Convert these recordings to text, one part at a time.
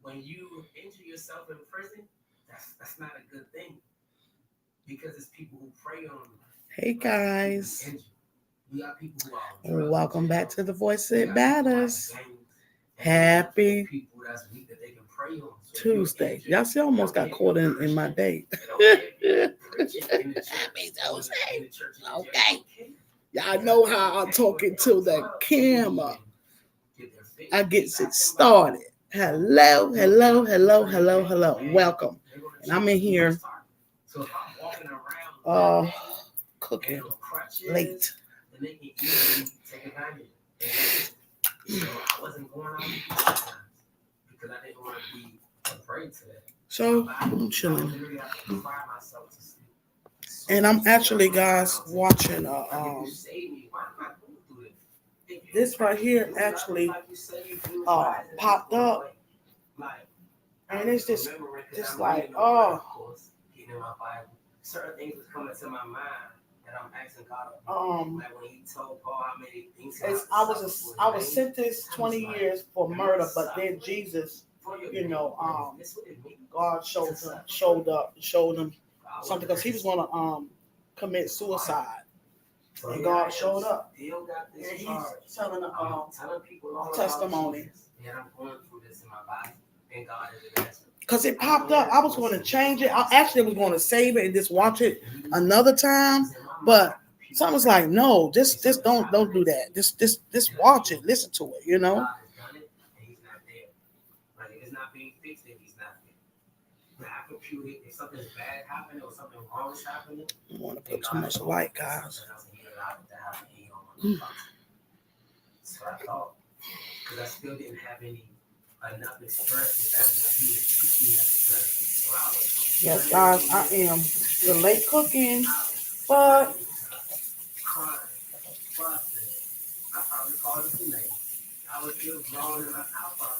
when you injure yourself in prison, that's not a good thing because it's people who prey on you. Hey guys, We got people who are welcome back to the Voice That like Matters. gangs, Happy people that's weak that they can prey on. So Tuesday. Y'all see, I almost got caught in my date. in the Happy Tuesday. church. Okay. Y'all know how I'm talking to the camera. I get it started. Hello, hello, hello, hello, hello. Welcome. And I'm in here uh cooking late. I wasn't going out because I didn't want to be afraid to that. So I'm chilling. And I'm actually, guys, watching this right here actually popped up, and it's just like, oh, certain things was coming to my mind that I'm asking God. Like when He told Paul how many things. I was sentenced 20 years for murder, but then Jesus, God showed him something because he was going to commit suicide. And God showed up. And he's telling a testimony. I'm going through this in my body, and God is an answer. Because it popped up. I was going to change it. I actually was going to save it and just watch it another time. But someone's like, no, just don't do that. Just watch it. Listen to it, God has done it, and He's not there. Like if it's not being fixed, then He's not there. Now I compute it. If something's bad happening or something wrong is happening, I don't want to put too much light, guys. So I thought, because I still didn't have enough experience. Yes, guys, I am the late cooking, but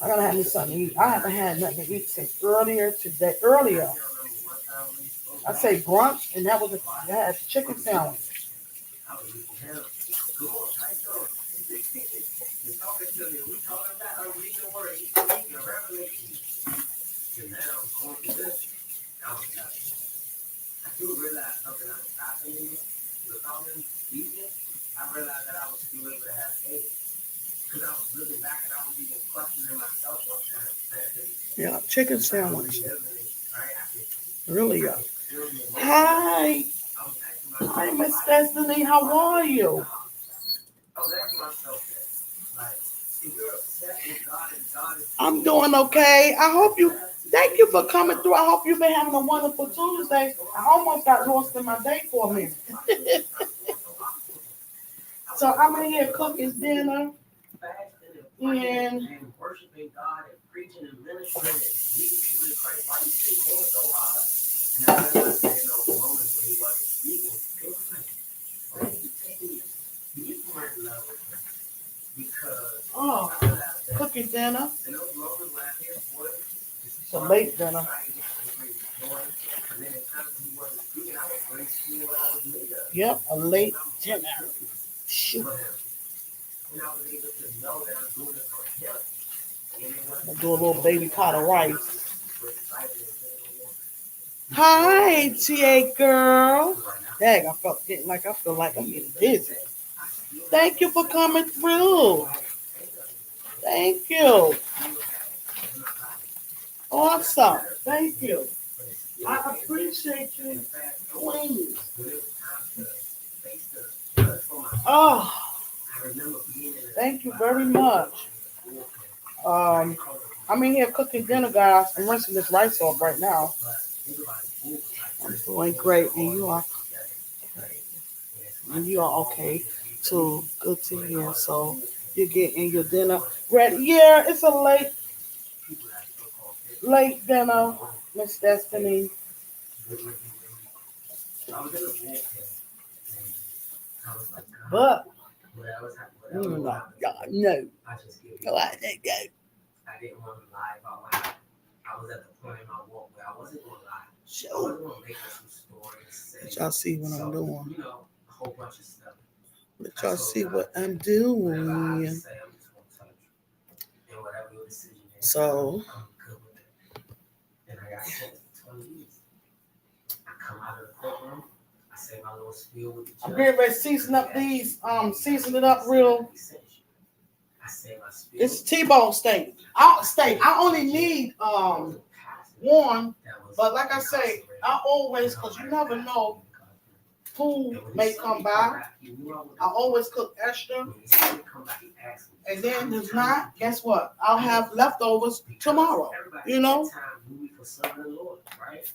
I gotta have me something to eat. I haven't had nothing to eat since earlier today. I say brunch, and that was I had a chicken sandwich. I do realize something that was happening without him speaking. I realized that I was still able to have faith. Because I was looking back and I was even questioning myself sometimes. Yeah, chicken sandwich. Really, yeah. Hi. Hi, Miss Destiny. How are you? I'm doing okay. I hope you. Thank you for coming through. I hope you've been having a wonderful Tuesday. I almost got lost in my day for a minute. So I'm in here cooking dinner and worshiping God and preaching and ministering and leading people to Christ. Why you think going so hard? And I realized that in those moments when He wasn't speaking, it was like, why are you taking me deeper in love with Him? Because cooking dinner. In those moments when I hear His voice, it's a late dinner. Yep, a late dinner. Shoot. And I was able to know that I'm doing it for Him. I'll do a little baby pot of rice. Hi, TA girl. Dang, I feel like I'm getting busy. Thank you for coming through. Thank you. Awesome. Thank you. I appreciate you. Please. Oh, thank you very much. I'm in here cooking dinner, guys. I'm rinsing this rice off right now. I'm doing great, and you are great. And you are okay too. Good to hear. So you're getting your dinner ready. Yeah, it's a late dinner, Miss Destiny. But no, I didn't go. I didn't want to lie about my life. I was at the point in my walk where I wasn't going to lie. I wasn't going to make up some stories. Let y'all see what I'm doing. You know, a whole bunch of stuff. Let y'all see what I'm doing. So, got sentenced to 20 years. I come out of the courtroom. I say my little spiel with the judge. I'm getting ready to season up these, season it up real. I say my spiel. It's T-bone steak. I only need one, but like I say, I always, because you never know who may come by. I always cook extra. And then if not, guess what? I'll have leftovers tomorrow. You know?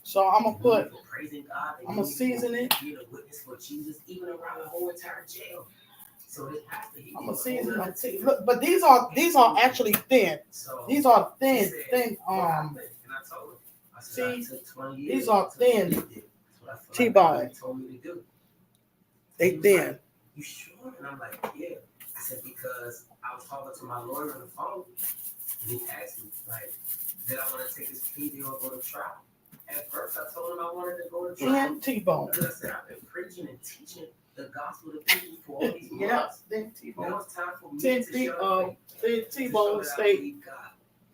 So I'm gonna season it. I'm gonna season it. Look, but these are actually thin. These are thin. See, these are thin T-bone. They thin. You sure? And I'm like, yeah. I said, because I was talking to my lawyer on the phone, and he asked me, like, did I want to take this plea deal or go to trial? At first, I told him I wanted to go to trial. And T-bone. Because I said, I've been preaching and teaching the gospel to people for all these months. Yeah, then T-bone. Now it's time for me to show T-bone steak.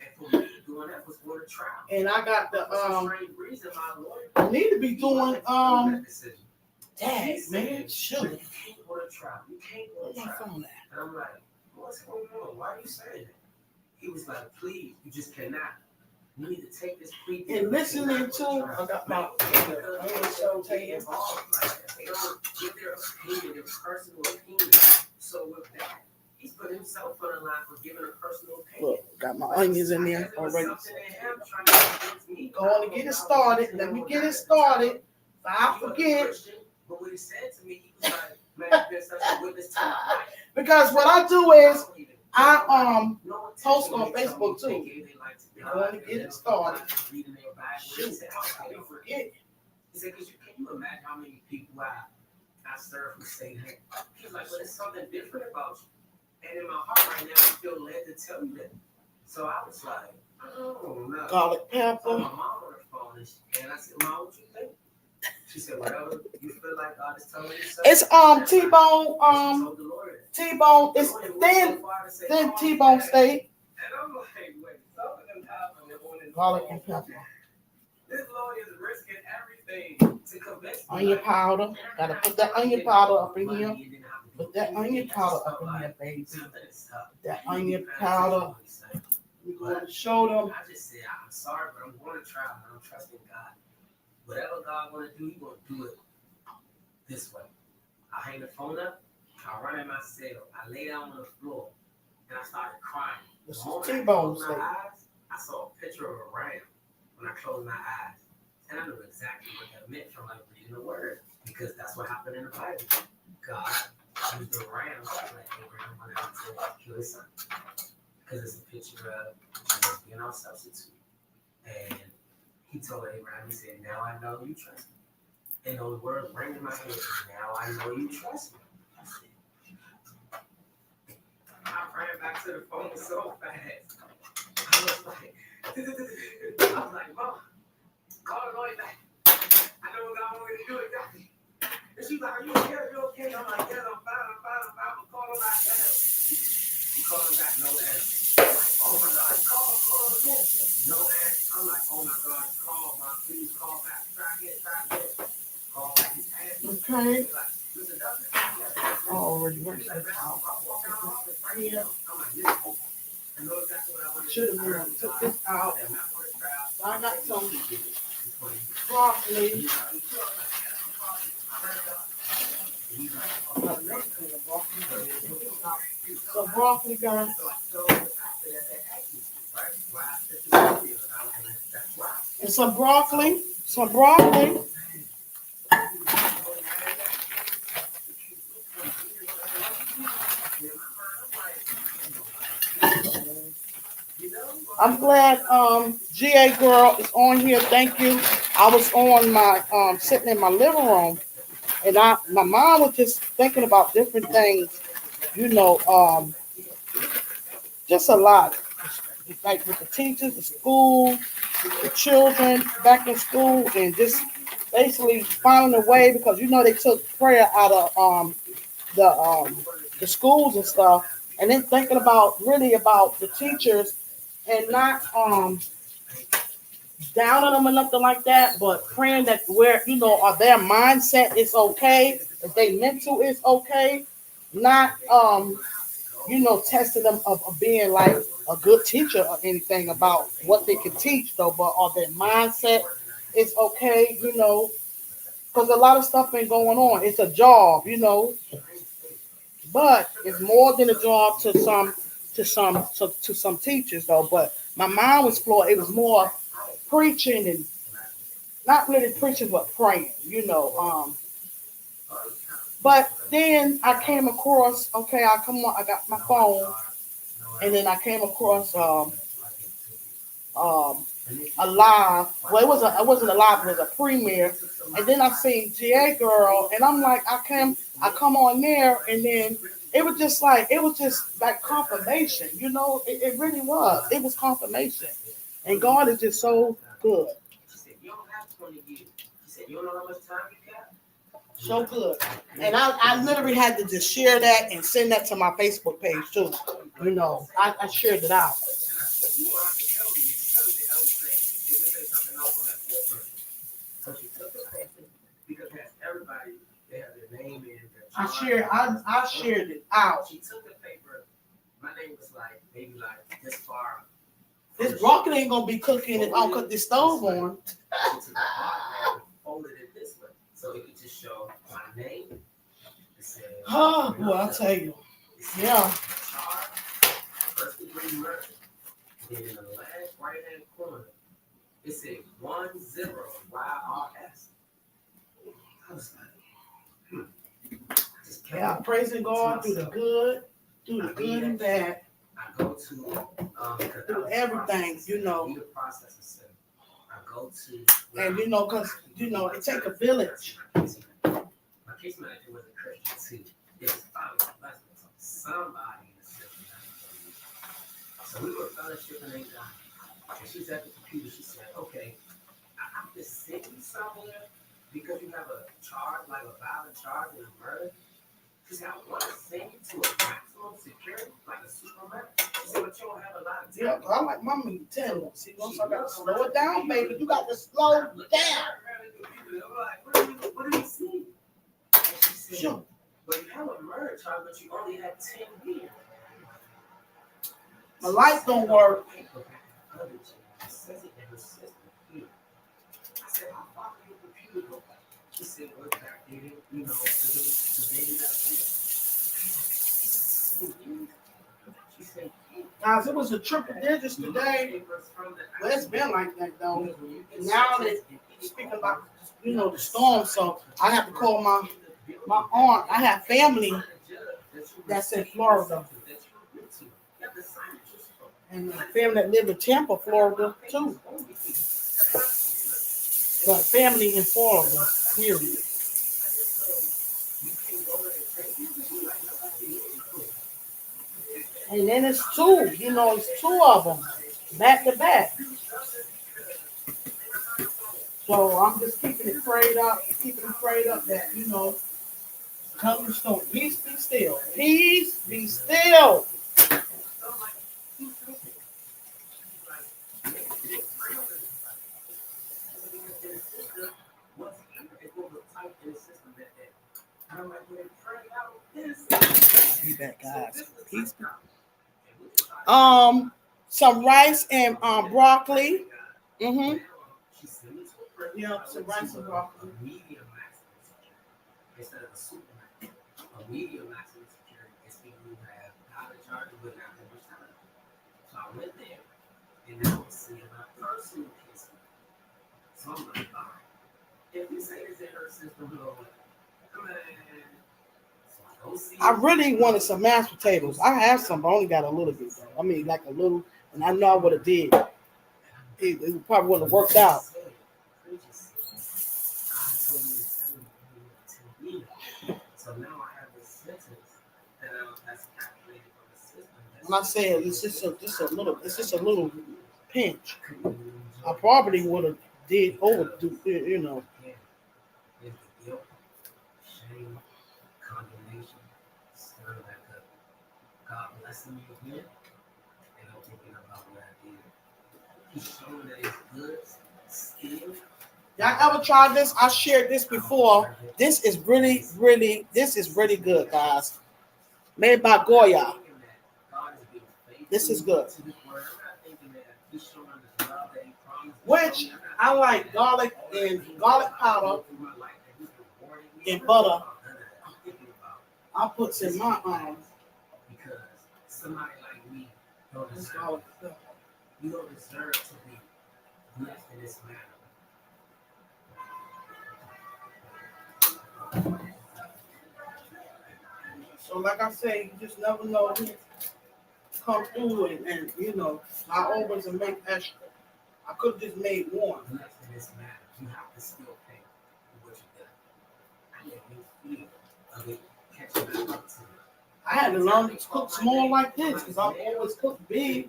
And for me, doing that was going to trial. And I got the reason my lawyer I need to be doing that decision. dang man, sugar. You can't go to trial. You can't go to trial. And I'm like, what's going on? Why are you saying that? He was like, please, you just cannot. You need to take this plea. And listening to, I got my so they involved like that. They don't give their opinion, their personal opinion. So with that, he's put himself on the line for giving a personal opinion. look, got my onions in there already. Going to get it started. Let me get it started. If I forget. But what he said to me, he was like, man, there's such a witness to my life. Because what I do is I post on Facebook too. Going to get it started. Shoot, I forget. He said, can you imagine how many people I serve who say that? He's like, well, there's something different about you. And in my heart right now, I feel led to tell you that. So I was like, oh, no. Garlic pepper. So my mom on the phone, and I said, Mom, what you think? She said, whatever you feel like God is telling you. It's T-bone, T-bone, it's thin T-bone steak. And I'm like, wait, something happened. Garlic and pepper. This lawyer is risking everything to convince me. Onion powder. Gotta put that onion powder up in here. Put that onion powder up in here, baby. That onion powder. We're going to show them. I just said, I'm sorry, but I'm going to try, and I'm trusting God. Whatever God want to do, He's going to do it this way. I hang the phone up. I run in my cell. I lay down on the floor, and I started crying. This is The moment T-bone I closed steak. my eyes, I saw a picture of a ram when I closed my eyes. And I knew exactly what that meant from like reading the word, because that's what happened in the Bible. God used the ram to let Abraham run out to kill his son. Because it's a picture of Jesus being our substitute. And he told Abraham, he said, now I know you trust me. And those words rang in my head, now I know you trust me. I ran back to the phone so fast. I was like, Mom, call the lawyer back. I know what God wants me to do exactly. And she's like, are you okay? Are you okay? I'm like, yes, I'm fine. I'm calling him back now. She called him back, no answer. I'm like, oh my God, call again. No answer. I'm like, oh my God, call, Mom. Please call back. Try again. Call back. He's asking. Okay. He's like, Mr. Dustin? I already went to the house. I'm like, this. I know exactly what I want to do. Should have took this out. I got some broccoli. Some broccoli, guys. And some broccoli. Some broccoli. I'm glad GA girl is on here. Thank you. I was on my sitting in my living room, and my mom was just thinking about different things, just a lot. Like with the teachers, the school, the children back in school, and just basically finding a way, because they took prayer out of the schools and stuff, and then thinking about the teachers, and not down on them or nothing like that, but praying that where their mindset is okay, if they mental is okay, not testing them of being like a good teacher or anything about what they can teach though, but are their mindset is okay, because a lot of stuff been going on. It's a job, but it's more than a job to some teachers though. But my mind was floored. It was more preaching and not really preaching but praying, but then I came across, okay, I got my phone, and then I came across um, a live. Well, it wasn't a live, it was a premiere. And then I seen GA Girl, and I'm like, I come on there, and then it was just like confirmation, it really was. It was confirmation, and God is just so good, so good. And I literally had to just share that and send that to my Facebook page too. I shared it out. I shared it out. This broccoli ain't gonna be cooking if I don't cut this stove on. Oh, boy, I'll tell you. Yeah. Then in the last right hand corner, it said 10 YRS. I was like, yeah, praising God through the good, and bad. I go to through everything, I go to and because it take a village. My case manager was a Christian too. It was somebody in the system. So we were fellowshipping and God. And she's at the computer. She said, okay, I'm just sitting somewhere because you have a charge, like a violent charge in a murder. She said, I want to send you to a maximum security, like a Superman. She said, but you don't have a lot of time. Yeah, I'm like, Mama, you tell them. See, once I got to slow it down, baby. You got to slow down. I'm like, what do you see? And she said, sure. But you have a murder charge, but you only have 10 years. My lights don't work. I said, how far can your computer go back? She said, well, back there, the baby she said, guys, it was a triple digits today. Well, it's been like that, though. Now they speak about, the storm, so I have to call my aunt. I have family that's in Florida. And a family that live in Tampa, Florida, too. But family in Florida, period. And then it's two, it's two of them, back to back. So I'm just keeping it prayed up that, come to storm. Peace be still. Peace be still. Be back, guys. Peace. Some rice and broccoli. Mm-hmm. Yeah, some rice and broccoli. Instead of a Superman, a medium maximum security is people who have out of charge but not that much time. So I went there and now I'm seeing my personal case. So I'm like, all right, if you say this in her system, come on. I really wanted some mashed potatoes. I have some, but I only got a little bit. I mean, like a little, and I know I would have did. It probably wouldn't have worked out. So now I have this sentence that's calculated from the system. When I say it's just a little pinch. I probably would have did overdo, Guilt, shame, condemnation, stirring back up. God blessing me again, and I'm thinking about what I did. He's showing that it's good, Y'all ever tried this? I shared this before. This is really good, guys. Made by Goya. This is good. Which I like garlic and garlic powder and butter. I put in my because somebody like me don't deserve you don't deserve to be blessed in this manner. So like I say, you just never know who come through and you know, I always make extra. I could have just made one. Blessed in this manner. You have to still pay for what you done. I let you feel of it catching back up to you. I had to learn to cook small like this because I've always cooked big,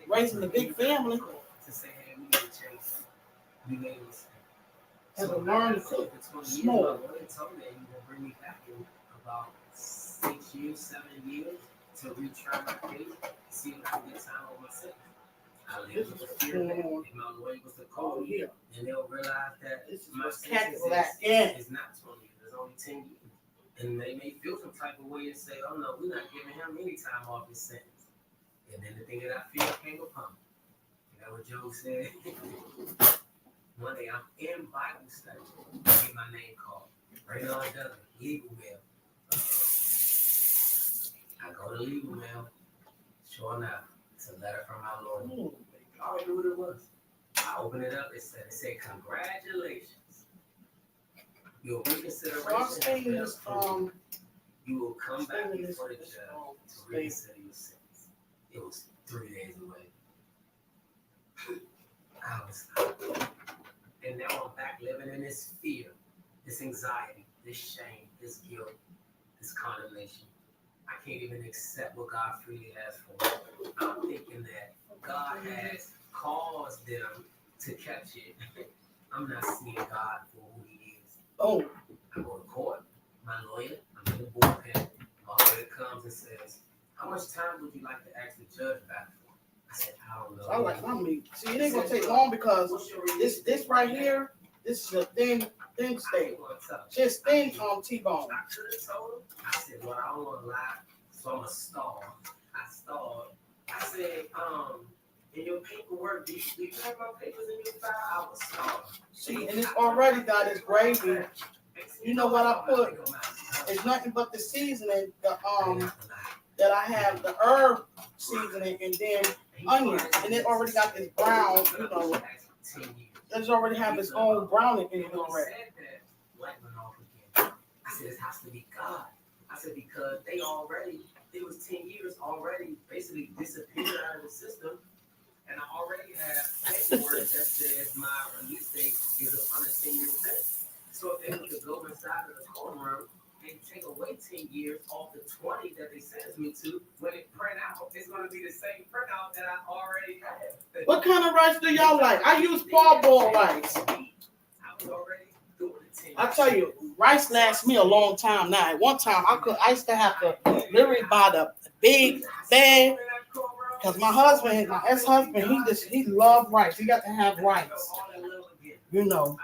raising a big family. To say, hey, we need to change. We made a mistake. Had to learn to cook small. My lawyer told me he will bring me back in about 6 years, 7 years to retry my case, see if I can get time on my sentence. I live with the fear that if my lawyer was to call me, then they'll realize that my sentence is not 20 years, it's only 10 years. And they may feel some type of way and say, oh no, we're not giving him any time off his sentence. And then the thing that I feel came upon me. You know what Joe said? One day I'm in Bible study. I get my name called. Right on the legal mail. I go to legal mail. Sure enough, it's a letter from my lawyer. I already knew what it was. I opened it up. It said congratulations. Your reconsideration has been approved. You will come back before the judge to reconsider your sentence. It was 3 days away. I was and now I'm back living in this fear, this anxiety, this shame, this guilt, this condemnation. I can't even accept what God freely has for me. I'm thinking that God has caused them to catch it. I'm not seeing God for who He is. Oh. I go to court, my lawyer, I'm in the bullpen. My lawyer comes and says, how much time would you like to ask the judge back for? I said, I don't know. So I like my meat. See, it ain't gonna take long because this right here, this is a thin steak. Just thin T-bone. I could have told him. I said, well, I don't want to lie, so I'm gonna stall. I stalled. I said, in your paperwork, do you have my papers in your file? I was stalled. See, and it's already got its gravy. You know what I put? It's nothing but the seasoning, that I have, the herb seasoning, and then onions, and it already got this brown, you know. It's already have its own browning in it already. I said, it has to be God. I said, because it was 10 years already basically disappeared out of the system, and I already have paperwork that says my release date is upon a 10-year sentence. So if they were to go inside of the courtroom and take away 10 years off the 20 that they sentenced me to, when it print out, it's going to be the same printout that I already had. What kind of rice do y'all like? I use parboiled rice. I was already doing the 10 years. I tell you, rice lasts me a long time now. At one time, I used to have to literally buy the big bag because my ex-husband, he loved rice. He got to have rice. You know,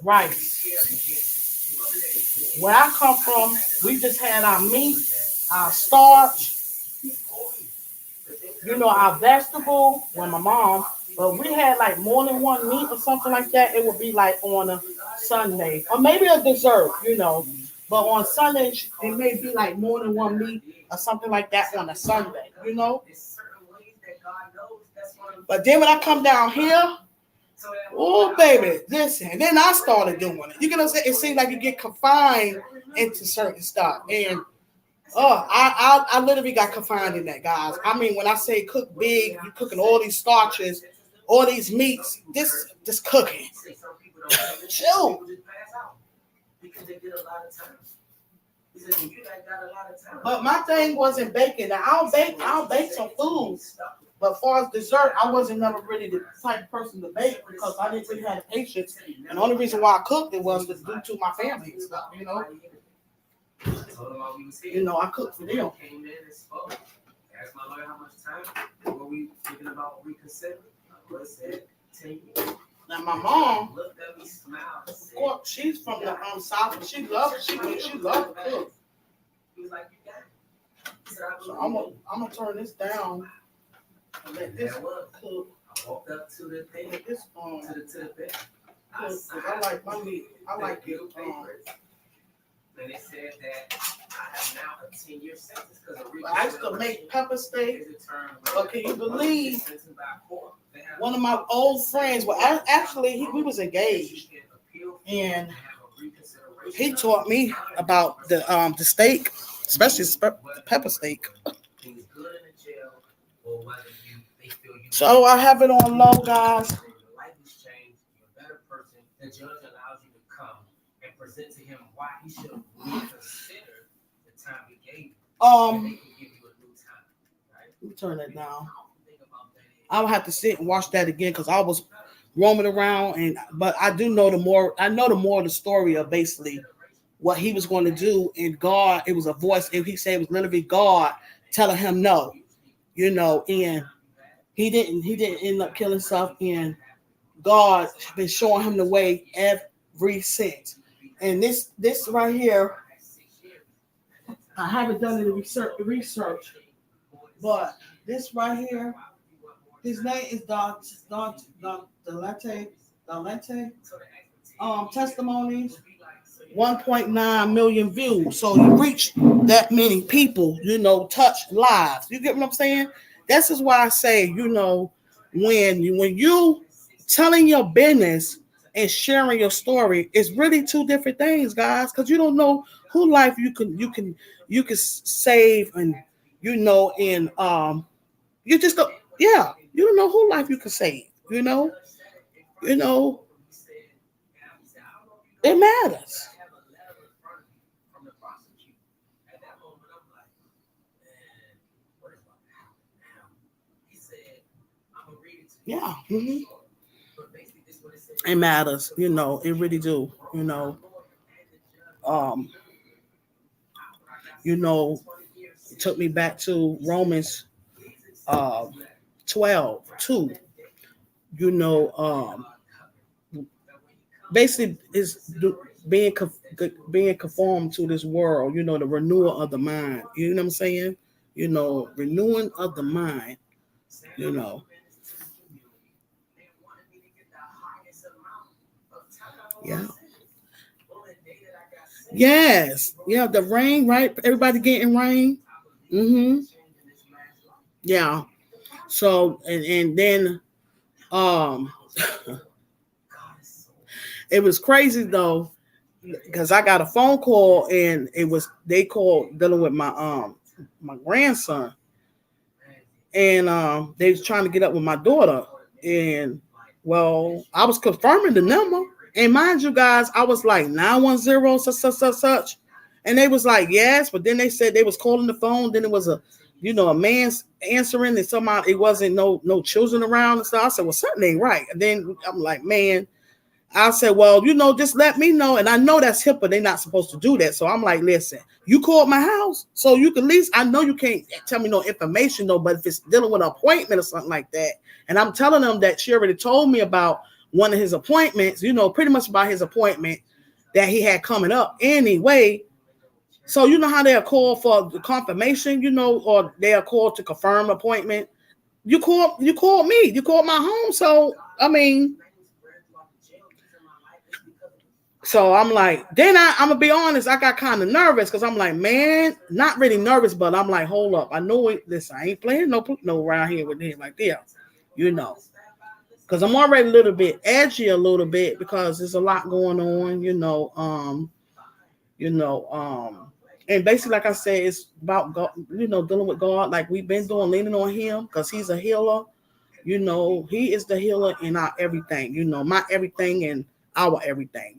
rice. Where I come from, we just had our meat, our starch, you know, our vegetable. Well, my mom, but we had like more than one meat or something like that. It would be like on a Sunday, or maybe a dessert, you know. But on Sundays, it may be like more than one meat or something like that on a Sunday, you know. But then when I come down here, oh baby, listen. And then I started doing it. You know, it seems like you get confined into certain stuff, and I literally got confined in that, guys. I mean, when I say cook big, you're cooking all these starches, all these meats. This cooking. Chill. But my thing wasn't baking. Now I'll bake some food. But as far as dessert, I wasn't never really the type of person to bake because I didn't really have the patience. And the only reason why I cooked it was due to my family and stuff, you know. You know, I cooked for them. Asked my lawyer how much time were we thinking about reconsidering. My lawyer said 10 years. Now my mom, of course, she's from the South, and she loves to cook. So I'm gonna turn this down and let this cook. I walked up to the thing, Let this to the bed. because I like my meat. I like it. And they said that I have now a 10-year sentence because of I used to make pepper steak. But can you believe one of my old friends? Well, actually, we was engaged, and he taught me about the steak, especially the pepper steak. So I have it on low, guys. The judge allows you to come and present to him why he should reconsider the time he gave you. And they can give you a new time, right? Let me turn that down. I'll have to sit and watch that again because I was roaming around, but I do know the more. I know the more of the story of basically what he was going to do. And God, it was a voice. And he said it was literally God telling him no, and he didn't end up killing himself. And God been showing him the way ever since. And this right here, I haven't done any research, but this right here, his name is Dalente. Testimonies, 1.9 million views. So you reach that many people, touch lives. You get what I'm saying? This is why I say, when you telling your business and sharing your story is really two different things, guys, because you don't know who life you can save, and you just don't, yeah, you don't know who life you can save, it matters. Yeah. Mm-hmm. It matters, it really do, um, it took me back to Romans 12:2. Basically is being conformed to this world, the renewal of the mind. You know what I'm saying? Renewing of the mind, you know. Yeah. Yes. Yeah, the rain, right? Everybody getting rain. Mm-hmm. Yeah. So and then um it was crazy though, because I got a phone call and they called dealing with my grandson, and they was trying to get up with my daughter, and well, I was confirming the number, and mind you guys, I was like 910 such, and they was like yes, but then they said they was calling the phone, then it was a man answering, and somehow it wasn't no children around and stuff. I said, well, something ain't right, and then I'm like, man, I said, well, just let me know. And I know that's HIPAA. They're not supposed to do that. So I'm like, listen, you called my house, so you can at least, I know you can't tell me no information though, but if it's dealing with an appointment or something like that, and I'm telling them that she already told me about one of his appointments, pretty much about his appointment that he had coming up anyway. So you know how they'll call for the confirmation, or they'll call to confirm appointment. You called me, you called my home. So, I mean, so I'm like, then I'm gonna be honest, I got kind of nervous because I'm like, man, not really nervous, but I'm like, hold up, I know it. Listen, I ain't playing no around here with him like that, because I'm already a little bit edgy a little bit because there's a lot going on, and basically, like I said, it's about God, dealing with God, like we've been doing, leaning on Him because He's a healer. He is the healer in our everything. My everything and our everything.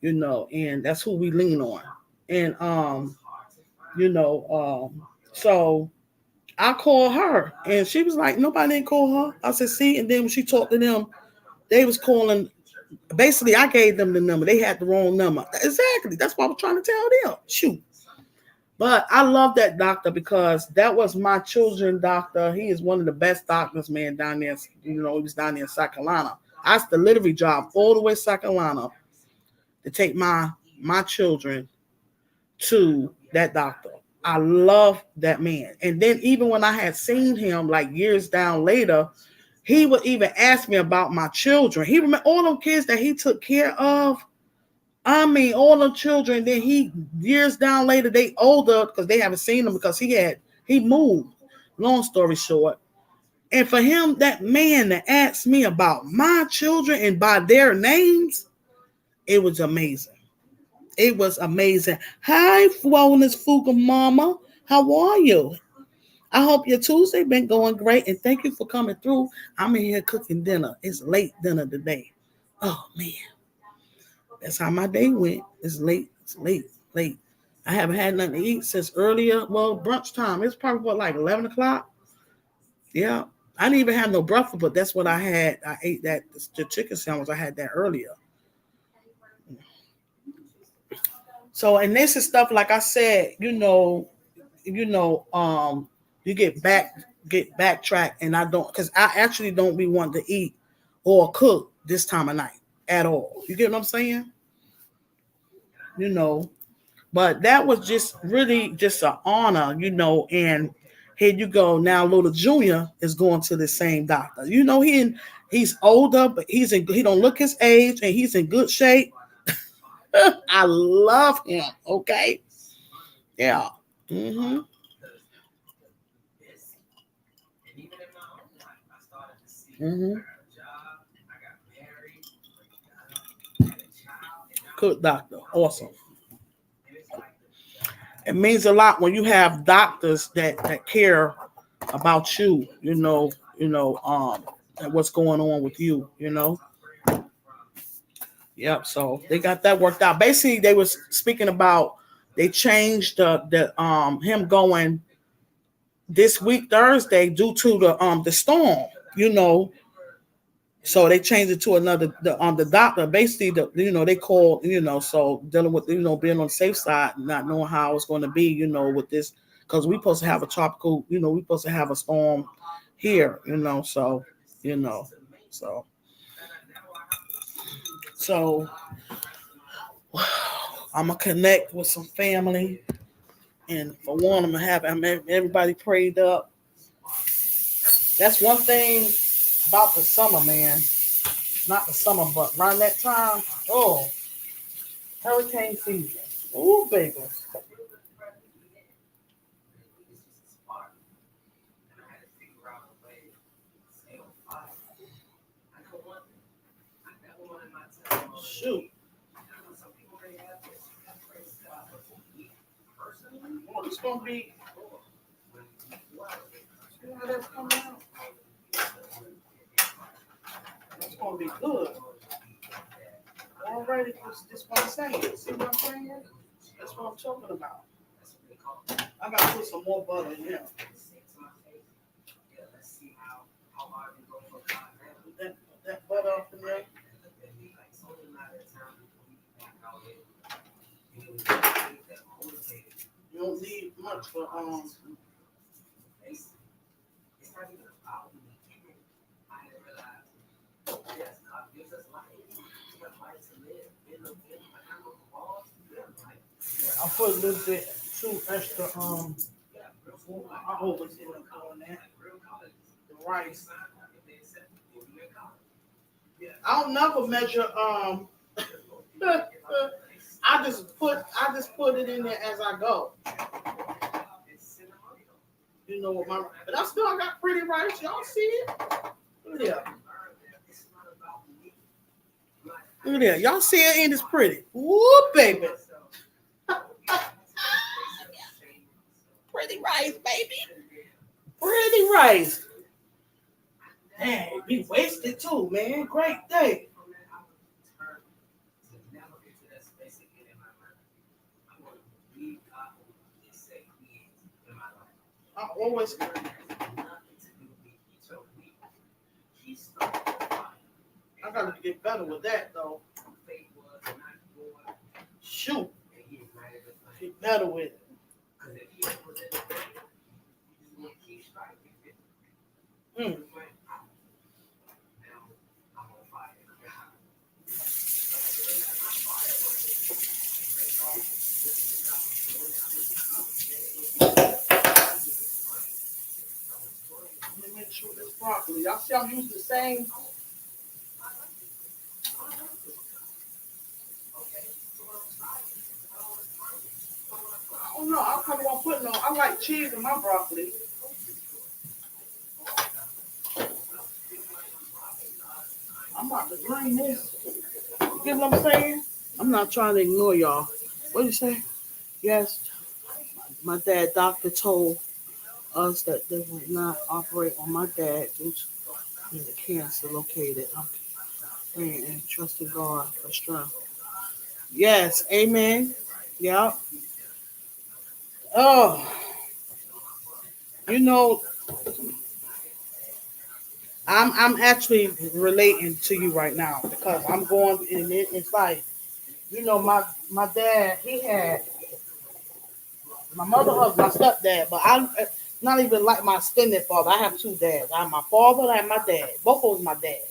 And that's who we lean on. And so I called her, and she was like, nobody didn't call her. I said, see, and then when she talked to them, they was calling. Basically, I gave them the number. They had the wrong number. Exactly. That's what I was trying to tell them. Shoot. But I love that doctor because that was my children's doctor. He is one of the best doctors, man, down there. He was down there in South Carolina. I used to literally drive all the way to South Carolina to take my children to that doctor. I love that man. And then even when I had seen him like years down later, he would even ask me about my children. He remember all them kids that he took care of. I mean, all the children. Then he years down later, they older because they haven't seen them because he moved. Long story short, and for him, that man that asked me about my children and by their names, it was amazing. It was amazing. Hi, Wellness Fuga Mama. How are you? I hope your Tuesday been going great, and thank you for coming through. I'm in here cooking dinner. It's late dinner today. Oh man, that's how my day went. It's late. It's late. Late. I haven't had nothing to eat since earlier. Well, brunch time. It's probably what, like 11 o'clock. Yeah. I didn't even have no breakfast, but that's what I had. I ate that the chicken sandwich. I had that earlier. So, and this is stuff like I said, you get backtrack, and I don't, because I actually don't be wanting to eat or cook this time of night at all. You get what I'm saying? You know, but that was just really just an honor, and here you go. Now little Junior is going to the same doctor. He's older, but he don't look his age, and he's in good shape. I love him. Okay. Yeah. Mm-hmm. Mm-hmm. Good doctor. Awesome. It means a lot when you have doctors that care about you, and what's going on with you. Yep. So they got that worked out. Basically, they was speaking about they changed the him going this week Thursday due to the storm, you know. So they changed it to another the doctor. Basically, they called, so dealing with being on the safe side, not knowing how it's going to be, with this, because we supposed to have a tropical, we supposed to have a storm here, you know, so so I'm gonna connect with some family, and for one, I'm gonna have everybody prayed up. That's one thing about the summer, man. Not the summer, but around that time, oh, hurricane season. Ooh, baby. Shoot. Oh, it's gonna be. It's gonna be good. Already, this what I'm saying. See what I'm saying? That's what I'm talking about. I gotta put some more butter in here. That butter up in there. You don't need much for I'll put a little bit too extra I overdid it on that. The rice. I'll never measure I just put it in there as I go. What but I got pretty rice. Y'all see it? Look at that. Look at that. Y'all see it, and it's pretty. Woo, baby. Pretty rice, baby. Pretty rice. Man, be wasted too, man. Great day. I always. I gotta get better with that though. Shoot. Get better with it. Mm. Y'all see I'm using the same. I don't know. I probably won't put no. I like cheese in my broccoli. I'm about to drain this. You get what I'm saying? I'm not trying to ignore y'all. What do you say? Yes, my dad doctor told us that they would not operate on my dad due to the cancer located. I'm praying and trusting God for strength. Yes, amen. Yeah. Oh, you know, I'm actually relating to you right now because I'm going and it's like, my dad, he had my mother hugged my stepdad, but I'm not even like my extended father. I have two dads. I have my father and I have my dad. Both of them my dad.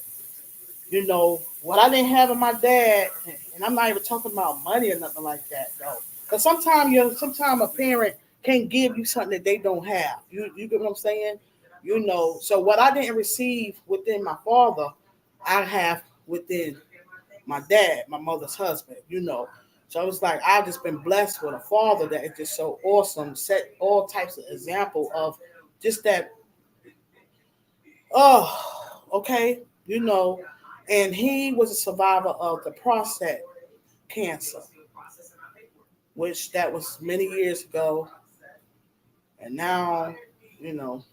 What I didn't have in my dad, and I'm not even talking about money or nothing like that, though. Because sometimes a parent can't give you something that they don't have. You get what I'm saying? So what I didn't receive within my father, I have within my dad, my mother's husband. So it's like I've just been blessed with a father that is just so awesome, set all types of example of just that. Oh, okay, and he was a survivor of the prostate cancer, which that was many years ago, and now, you know,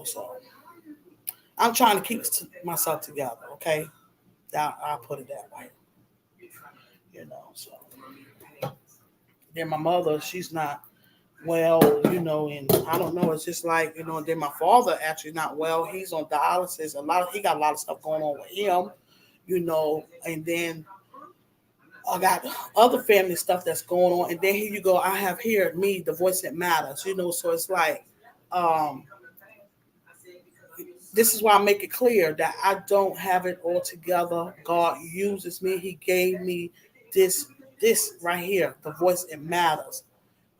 so I'm trying to keep myself together. Okay, I'll put it that way. So then my mother, she's not well, and I don't know. It's just like, and then my father actually not well. He's on dialysis. He got a lot of stuff going on with him, and then I got other family stuff that's going on, and then here you go. I have here me, the voice that matters, So it's like, um, this is why I make it clear that I don't have it all together. God uses me. He gave me this, this right here, the voice that matters,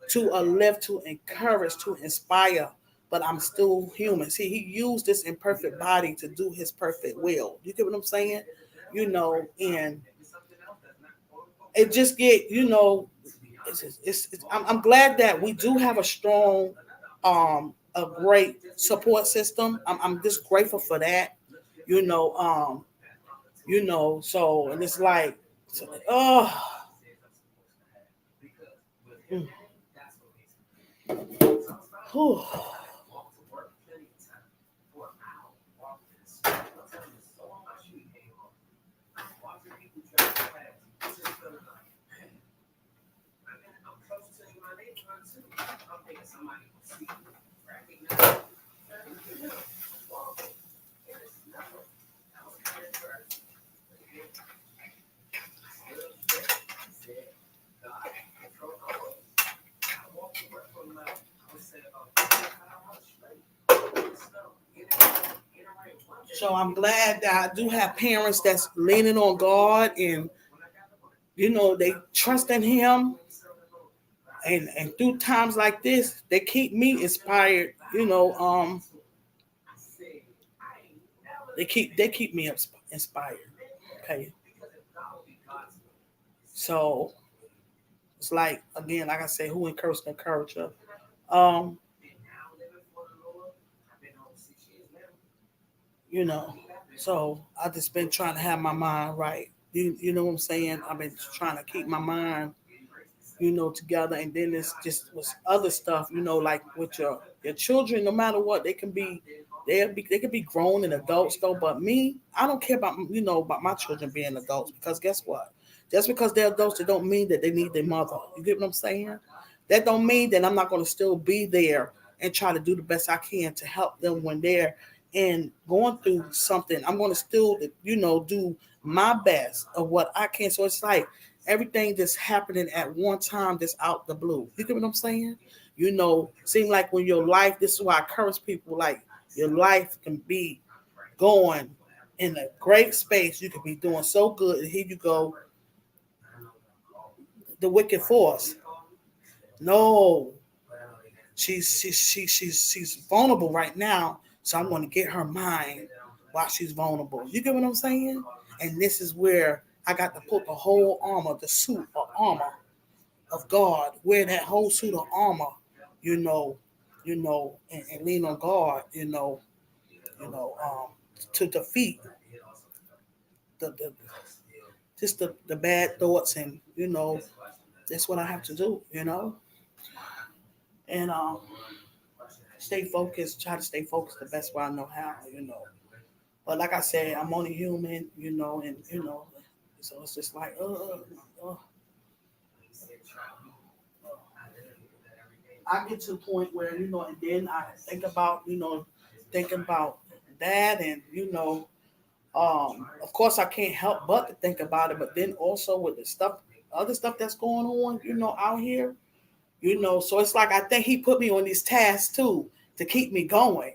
to uplift, to encourage, to inspire. But I'm still human. See, He used this imperfect body to do His perfect will. You get what I'm saying? And it just get, I'm glad that we do have a strong, a great support system. I'm just grateful for that. So, and it's like, oh, mm, whew. So I'm glad that I do have parents that's leaning on God, and they trust in Him, and through times like this, they keep me inspired. They keep me inspired. Okay, so it's like, again, like I say, who encouraged the encourager? Um, you know. So I just been trying to have my mind right. You know what I'm saying? I've been trying to keep my mind, together. And then it's just was other stuff, like with your children. No matter what, they can be grown and adults though. But me, I don't care about about my children being adults, because guess what? Just because they're adults, it don't mean that they need their mother. You get what I'm saying? That don't mean that I'm not going to still be there and try to do the best I can to help them when they're in going through something. I'm going to still, do my best of what I can. So it's like everything that's happening at one time that's out the blue. You get what I'm saying? Seem like when your life, this is why I encourage people, like your life can be going in a great space. You could be doing so good, and here you go, the wicked force. No, she's vulnerable right now, So I'm going to get her mind while she's vulnerable. You get what I'm saying? And this is where I got to put the whole armor, the suit of armor of God, wear that whole suit of armor, you know, and lean on God, to defeat the just the bad thoughts, and that's what I have to do, and stay focused, try to stay focused the best way I know how. But like I said, I'm only human, and so it's just like, I get to the point where and then I think about thinking about that, and of course I can't help but to think about it, but then also with the stuff, other stuff that's going on, out here, so it's like I think he put me on these tasks too to keep me going,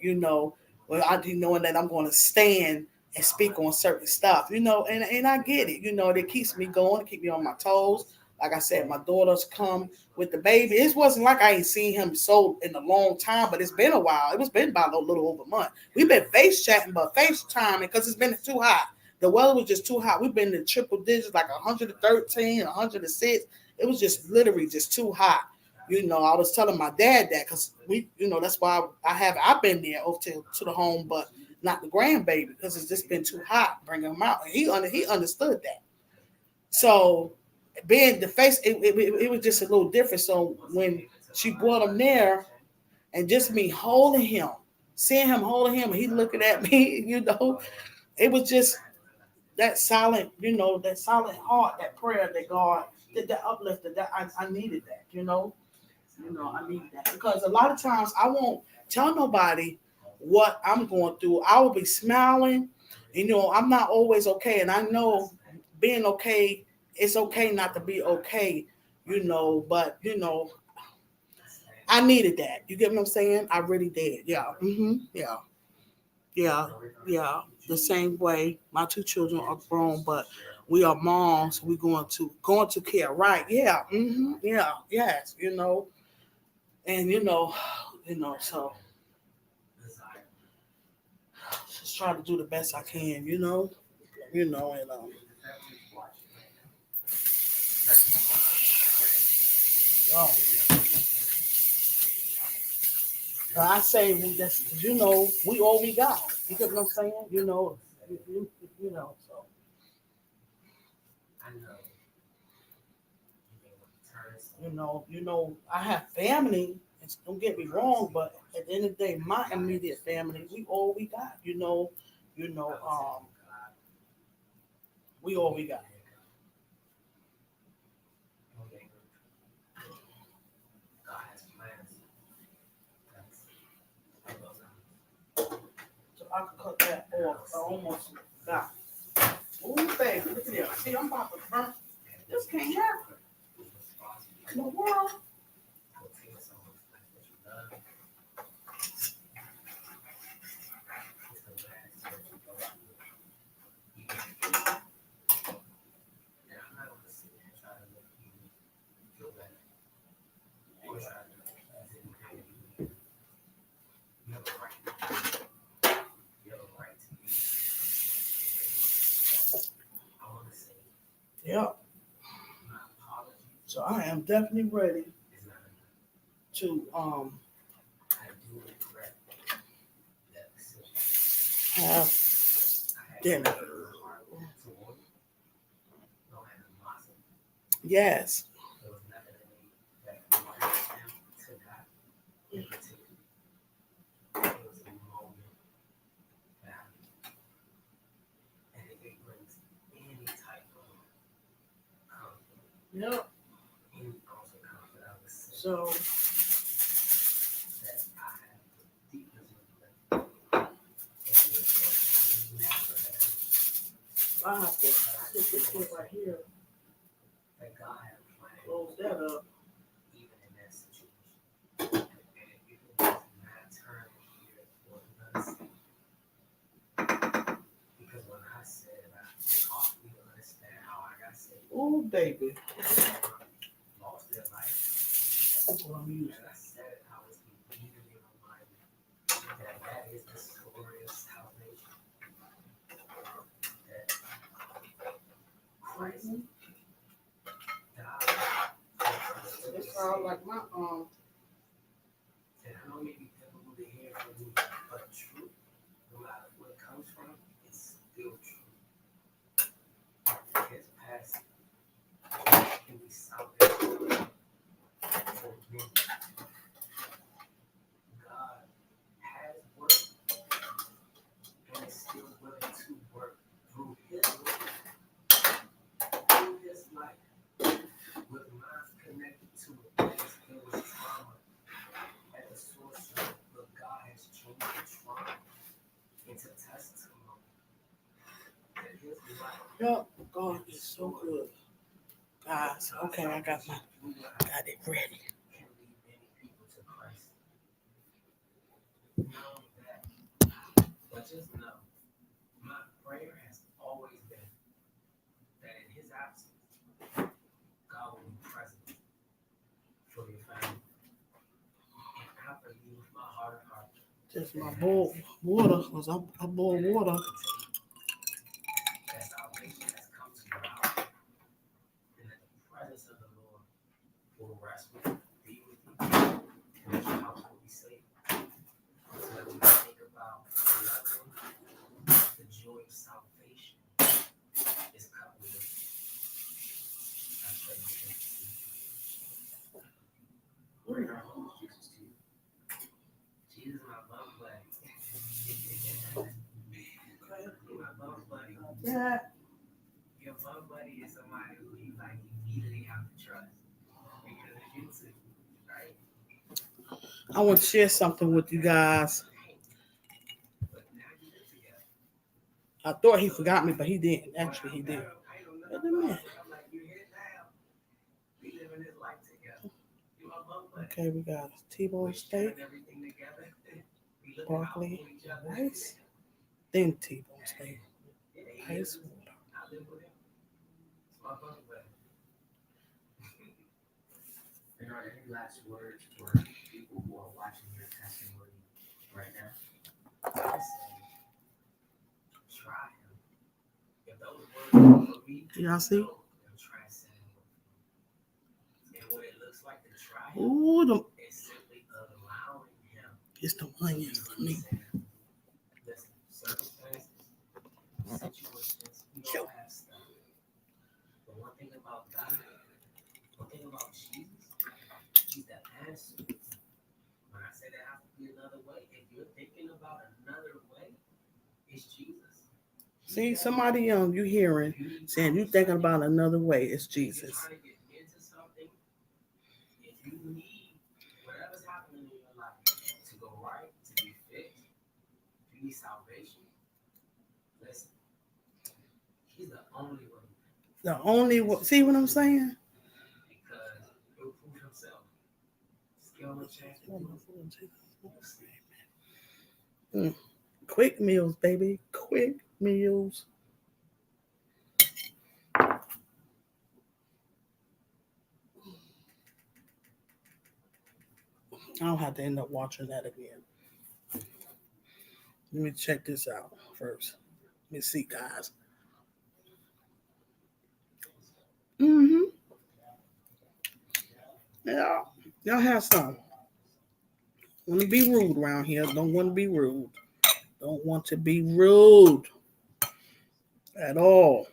well, I do knowing that I'm going to stand and speak on certain stuff, and I get it, that keeps me going, keep me on my toes. Like I said, my daughters come with the baby. It wasn't like I ain't seen him so in a long time, but it's been a while. It was been about a little over a month. We've been face chatting, but FaceTiming because it's been too hot. The weather was just too hot. We've been in triple digits, like 113, 106. It was just literally just too hot. I was telling my dad that because that's why I've been there over to the home, but not the grandbaby because it's just been too hot bringing him out. And he understood that. So being the face, it was just a little different. So when she brought him there, and just me holding him, seeing him holding him, and he looking at me, it was just that silent, that silent heart, that prayer that God did, that uplifted. That I needed that, I needed that because a lot of times I won't tell nobody what I'm going through. I will be smiling, I'm not always okay, and I know being okay, it's okay not to be okay, but I needed that. You get what I'm saying? I really did. Yeah. Yeah. Yeah. Yeah. The same way. My two children are grown, but we are moms. We going to care, right? Yeah. Yeah. Yes. And so just try to do the best I can. And oh, I say we just we all we got. You get what I'm saying? So I have family. Don't get me wrong, but at the end of the day, my immediate family, we all we got. You know, we all we got. So I can cut that off. I almost got. Ooh, baby, look at this. See, I'm about to burn. This can't happen. In the world. Yeah. So I am definitely ready to have dinner. Yes. Yep. So I have to sit this here right here, close that up. Ooh, baby. That's what I'm using. Christ died. It sounds like my And I know maybe difficult to hear from me, but truth, no matter where it comes from, it's still true. His past can be salvation for me. God has worked and is still willing to work through his life, with minds connected to a place there was trauma at the source of it, but God has changed the trauma into testimony that his life. Yep, God is so good. Guys, okay, I got it ready. Can lead many people to Christ. Not only that, but just know, my prayer has always been that in his absence, God will be present for your family. And I believe with my heart of heart. Just my bowl water, because I boil water. That salvation has come to your house, and that the presence of the Lord will rest with you, be with you, and that your house will be safe. So that when you think about the level, the joy of salvation is cut with it. I pray you can see. Lord, our Lord Jesus to you. Jesus, my bum buddy. My bum buddy. Yeah. Your bum buddy is somebody who you like immediately have to trust because it's you too, right? I want to share something with you guys. But now you live together. I thought he forgot me, but he didn't. Actually, he did. Wait a minute. I'm like, you hit it now. We living this life together. You my bum buddy. Okay, we got T-bone steak, Everything together. broccoli, rice, then T-bone steak, ice water. I live with him. It's my bum buddy. And are there any last words for people who are watching your testimony right now? I say, try him. If those words for me, Y'all see? try saying and what it looks like to try him, Ooh, is simply allowing him. It's the onions for me. Listen, circumstances, situations, we all have stuff. But one thing about God, one thing about Jesus, he's the answer. When I say there has to be another way, if you're thinking about another way, it's Jesus. See, somebody you hearing saying you thinking about another way, it's Jesus. If you're trying to get into something, if you need whatever's happening in your life to go right, to be fixed, if you need salvation, listen, he's the only way. The only way. See what I'm saying? Because he'll prove himself. Skill and chance. Quick meals, baby. Quick meals. I don't have to end up watching that again. Let me check this out first. Let me see, guys. Yeah, y'all have some. Want to be rude around here? Don't want to be rude. Don't want to be rude at all.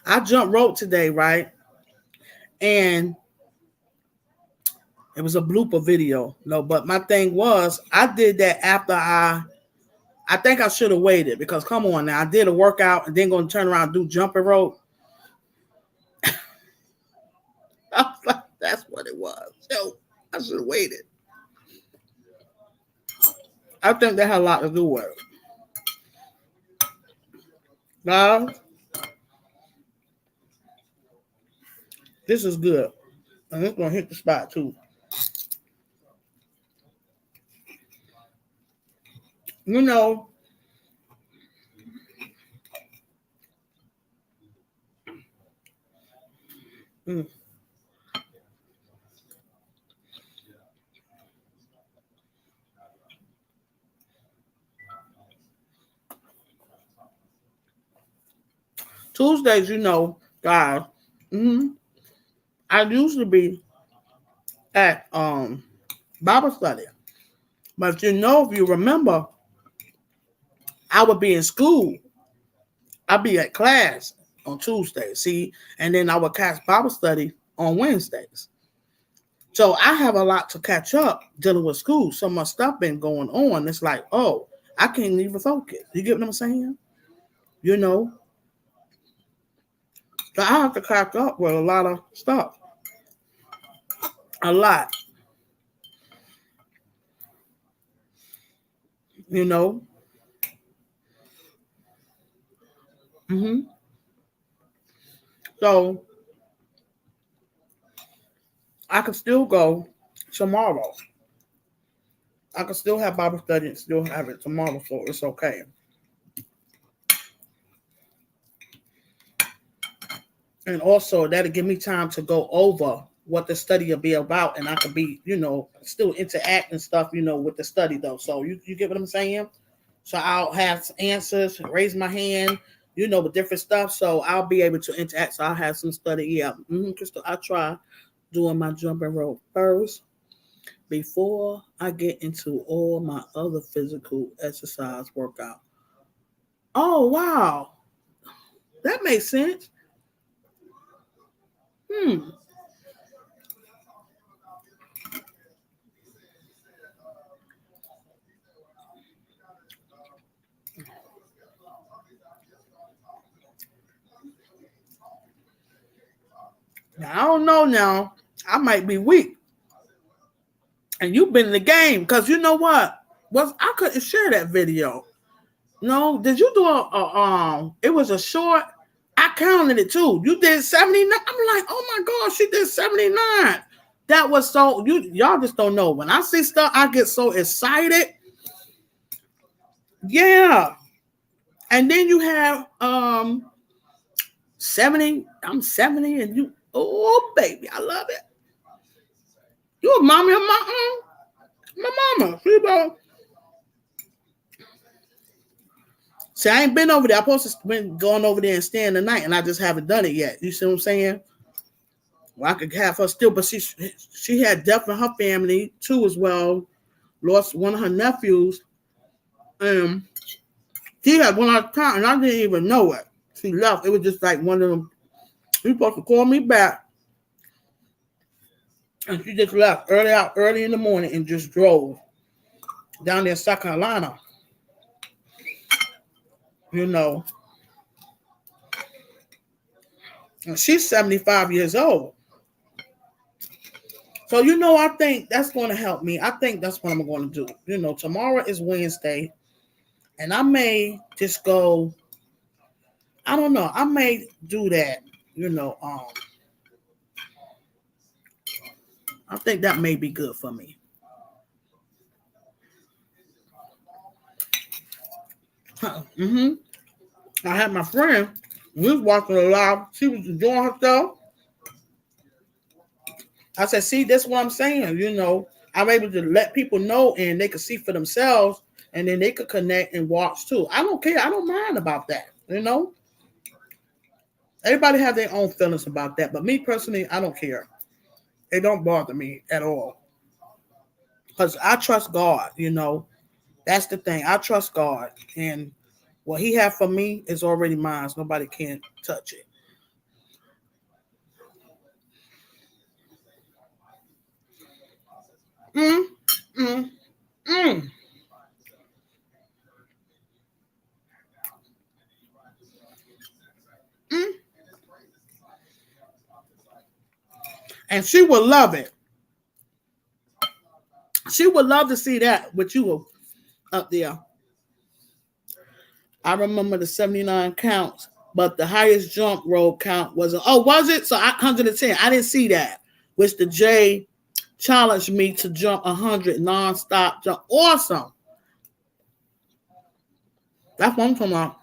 I jumped rope today, right? And it was a blooper video. No, but my thing was I did that after I think I should have waited because come on now, I did a workout and then gonna turn around and do jumping rope. I was like, that's what it was. So I should have waited. I think that had a lot to do with it. Now, this is good. And it's gonna hit the spot too. You know, Tuesdays, guys. hmm I usually be at Bible study. But if you remember, I would be in school. I'd be at class on Tuesdays. See, and then I would catch Bible study on Wednesdays. So I have a lot to catch up dealing with school. So much stuff been going on. It's like, oh, I can't even focus. You get what I'm saying? You know, so I have to catch up with a lot of stuff. A lot. You know. hmm So I can still go tomorrow. I can still have Bible study and still have it tomorrow, so it's okay. And also that'll give me time to go over what the study will be about, and I could be, still interact and stuff, with the study though. So you get what I'm saying? So I'll have some answers, raise my hand, with different stuff. So I'll be able to interact. So I'll have some study. Yeah, Crystal, I try doing my jumping rope first before I get into all my other physical exercise workout. Oh wow, that makes sense. Hmm. Now, I don't know now. I might be weak. And you've been in the game because you know what? I couldn't share that video. No, did you do it was a short. I counted it too. You did 79. I'm like, oh my God, she did 79. That was so y'all just don't know. When I see stuff, I get so excited. Yeah. And then you have 70. I'm 70 and you, oh baby, I love it. You a mommy of my mama. She about, see, I ain't been over there. I'm supposed to been going over there and staying the night, and I just haven't done it yet. You see what I'm saying? Well, I could have her still, but she had death in her family too as well. Lost one of her nephews. She had one out of town, and I didn't even know it. She left. It was just like one of them. She was supposed to call me back, and she just left early in the morning and just drove down there in South Carolina. You know, and she's 75 years old. So I think that's going to help me. I think that's what I'm going to do. Tomorrow is Wednesday, and I may just go. I don't know. I may do that. I think that may be good for me. Mm-hmm. I had my friend. We was watching a live. She was enjoying herself. I said, "See, that's what I'm saying. I'm able to let people know, and they could see for themselves, and then they could connect and watch too. I don't care. I don't mind about that. Everybody have their own feelings about that, but me personally, I don't care. It don't bother me at all because I trust God. That's the thing. I trust God, and what He have for me is already mine. So nobody can touch it. Mm, mm, mm. Mm. And she would love it. She would love to see that with you up there. I remember the 79 counts, but the highest jump rope count was it? So 110. I didn't see that. Which the J challenged me to jump 100 non-stop jump. Awesome. That's what I'm talking about.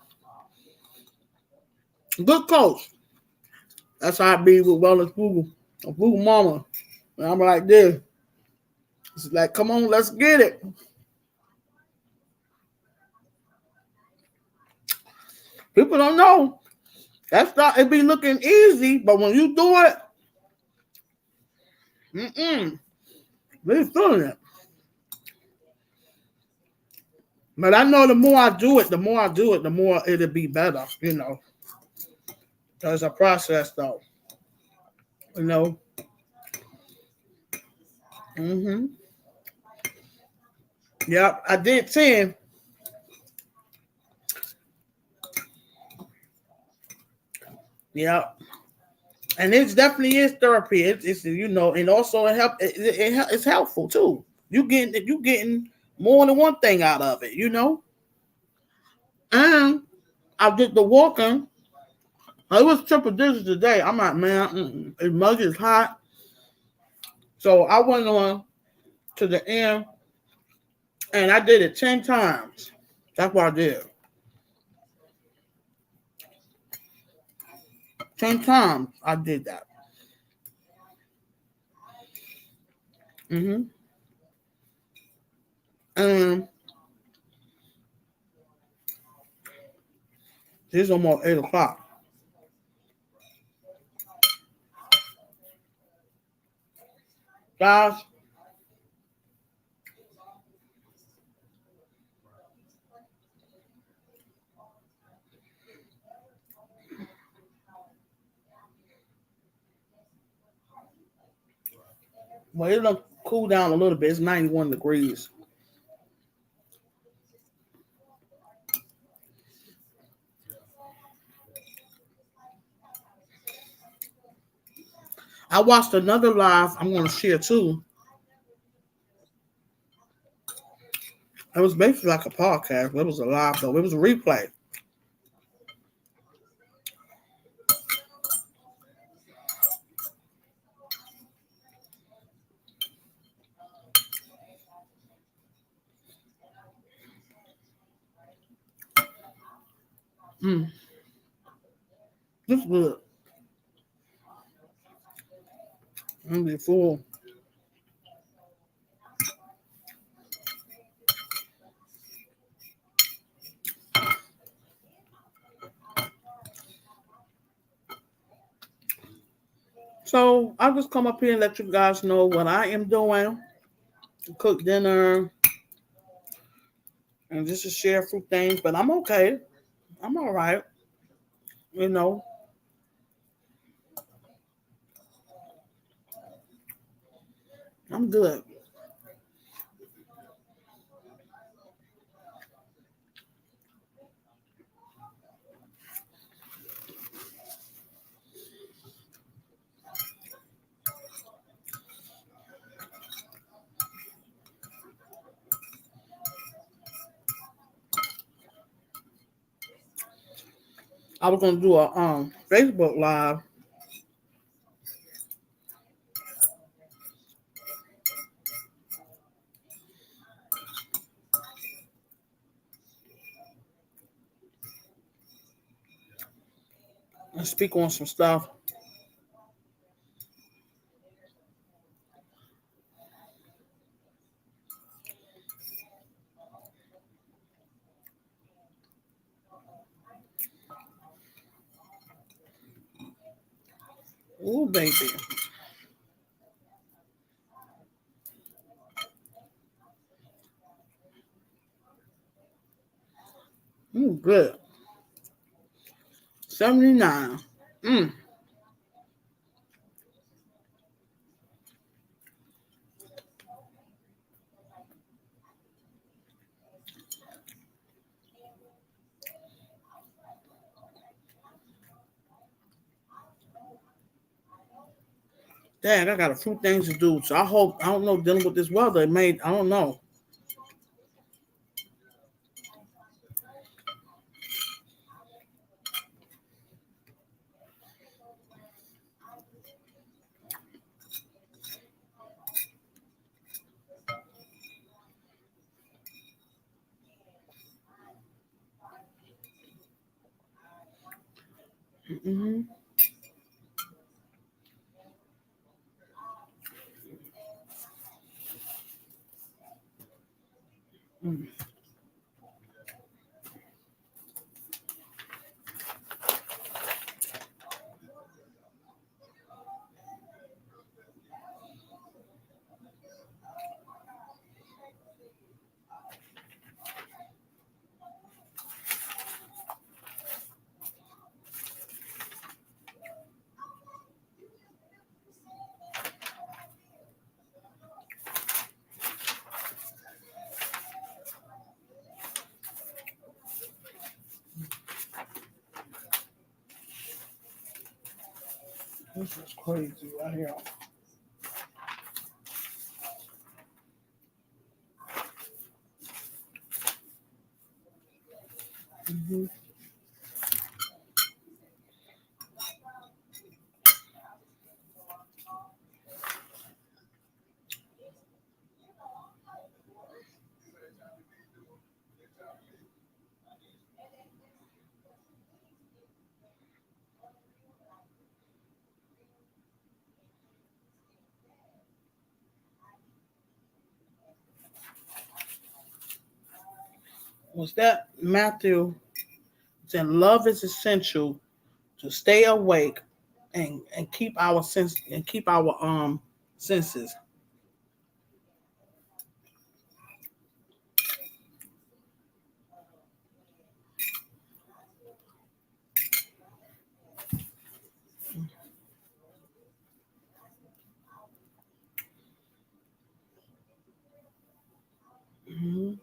Good coach. That's how I be with Wellness Google. Google Mama. And I'm like this. It's like, come on, let's get it. People don't know. That's not, it be looking easy, but when you do it, really feeling it. But I know the more I do it, the more it'll be better, you know. There's a process though, you know. hmm Yep, I did 10. Yep. And it definitely is therapy. It's you know, and also it help. It's helpful too. You getting more than one thing out of it, you know. And I did the walking. It was triple digits today. I'm like, man, it's muggy, it's hot. So I went on to the end and I did it 10 times. That's what I did. 10 times I did that. hmm And it's almost 8 o'clock. Guys, well, it'll cool down a little bit. It's 91 degrees. I watched another live I'm going to share too. It was basically like a podcast, but it was a live though. It was a replay. Mm, this is good. I'm be full. So I'll just come up here and let you guys know what I am doing. Cook dinner and just to share a few things, but I'm okay. I'm all right. You know, I'm good. I was gonna do a Facebook live and speak on some stuff. Ooh, baby. Good. 79. Mm. Dang, I got a few things to do. So I don't know, dealing with this weather, I don't know. Mm-hmm. Mm. This is crazy right here. Mm-hmm. Was that Matthew said love is essential to stay awake and keep our senses. Mm-hmm.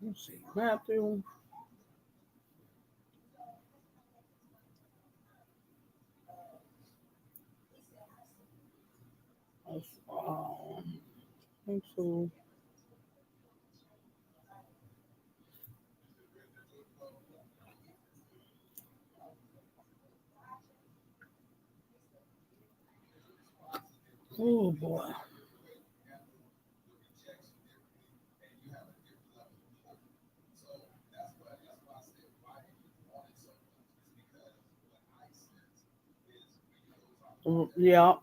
Let's see, Matthew. I think so. Oh boy. Yeah,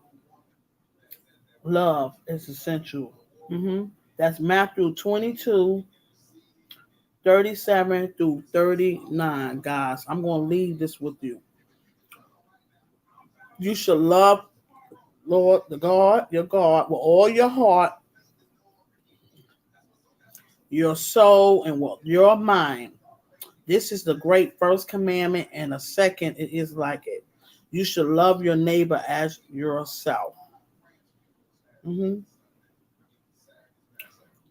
love is essential. Mm-hmm. That's Matthew 22:37 through 39. Guys, I'm going to leave this with you. You should love Lord, the God, your God, with all your heart, your soul, and with your mind. This is the great first commandment, and the second it is like it. You should love your neighbor as yourself. Hmm.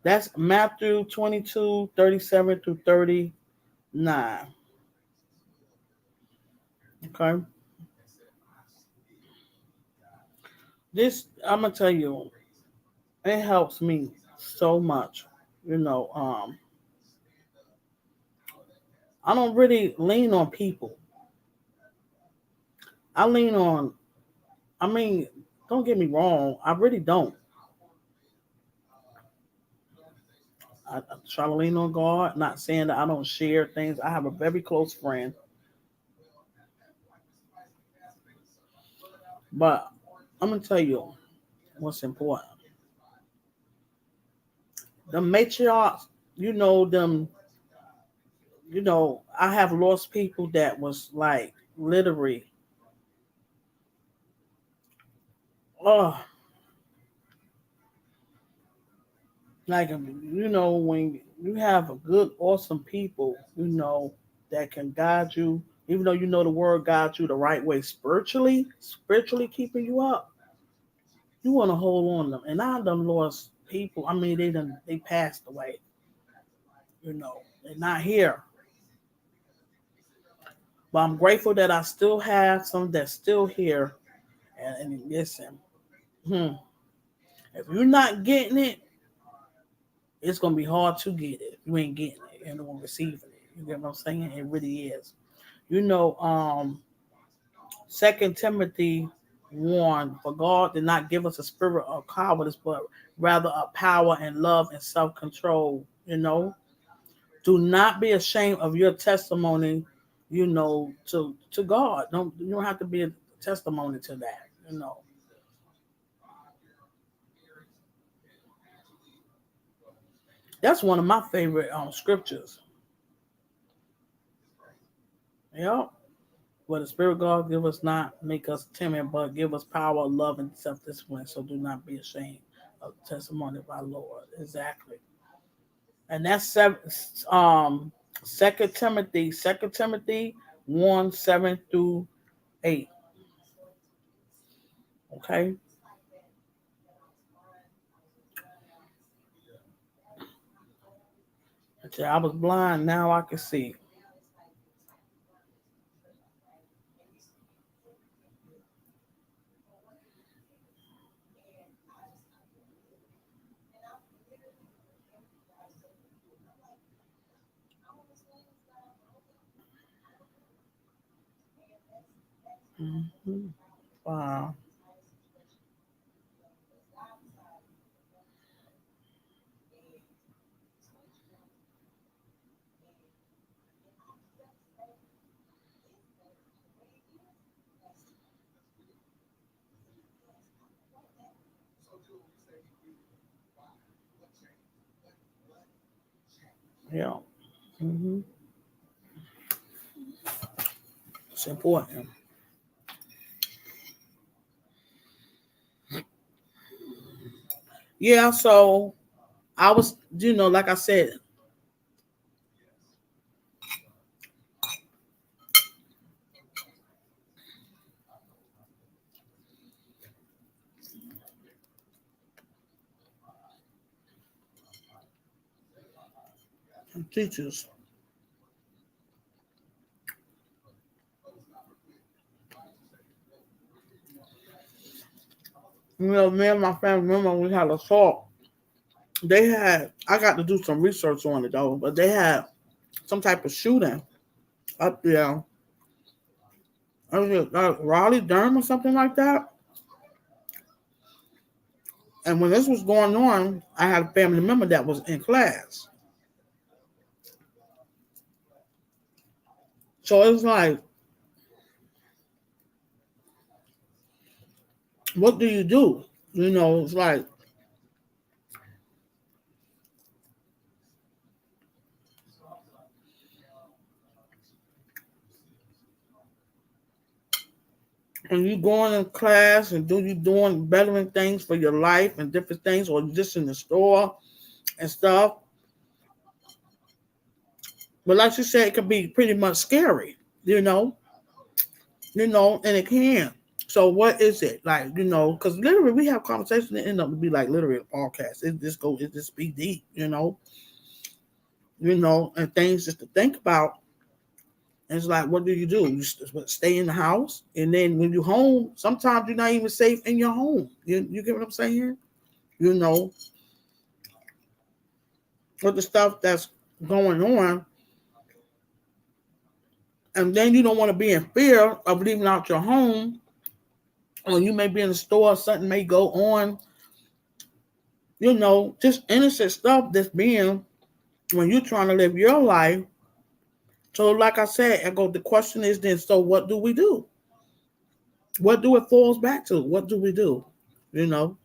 That's Matthew 22:37 through 39. Okay. This, I'm going to tell you, it helps me so much. You know, I don't really lean on people. I lean on, I mean, don't get me wrong, I really don't. I try to lean on God, not saying that I don't share things. I have a very close friend, but I'm gonna tell you what's important. The matriarchs, you know them. You know, I have lost people that was like literally, oh, like you know when you have a good, awesome people, you know that can guide you, even though you know the word guides you the right way spiritually keeping you up. You want to hold on to them. And I done lost people. I mean, they passed away. You know, they're not here. But I'm grateful that I still have some that's still here. And listen, hmm, if you're not getting it, it's gonna be hard to get it. You ain't getting it. You're not receiving it. You get what I'm saying? It really is. You know, 2 Timothy 1, for God did not give us a spirit of cowardice, but rather a power and love and self-control. You know, do not be ashamed of your testimony, you know, to God. Don't you don't have to be a testimony to that, you know. That's one of my favorite scriptures. Yeah. But the Spirit of God give us not make us timid, but give us power, love, and self discipline. So do not be ashamed of testimony of our Lord. Exactly. And that's Second Timothy 1:7-8. Okay. I was blind, now I can see. Hmm. Wow. Yeah. Hmm. It's important. Yeah. So I was, like I said, teachers. Me and my family member, we had a talk. I got to do some research on it though, but they had some type of shooting up there. I was Raleigh, Durham, or something like that. And when this was going on, I had a family member that was in class. So it's like, what do you do? It's like when you going in class and you doing bettering things for your life and different things, or just in the store and stuff. But like you said, it can be pretty much scary, and it can. So what is it like? Because literally we have conversations that end up to be like literally a podcast. It just be deep, and things just to think about. And it's like, what do? You stay in the house, and then when you're home, sometimes you're not even safe in your home. You get what I'm saying? You know, with the stuff that's going on, and then you don't want to be in fear of leaving out your home, or you may be in the store, something may go on. Just innocent stuff that's being when you're trying to live your life. So, like I said, Echo, the question is then, so what do we do? What do it falls back to? What do we do? You know,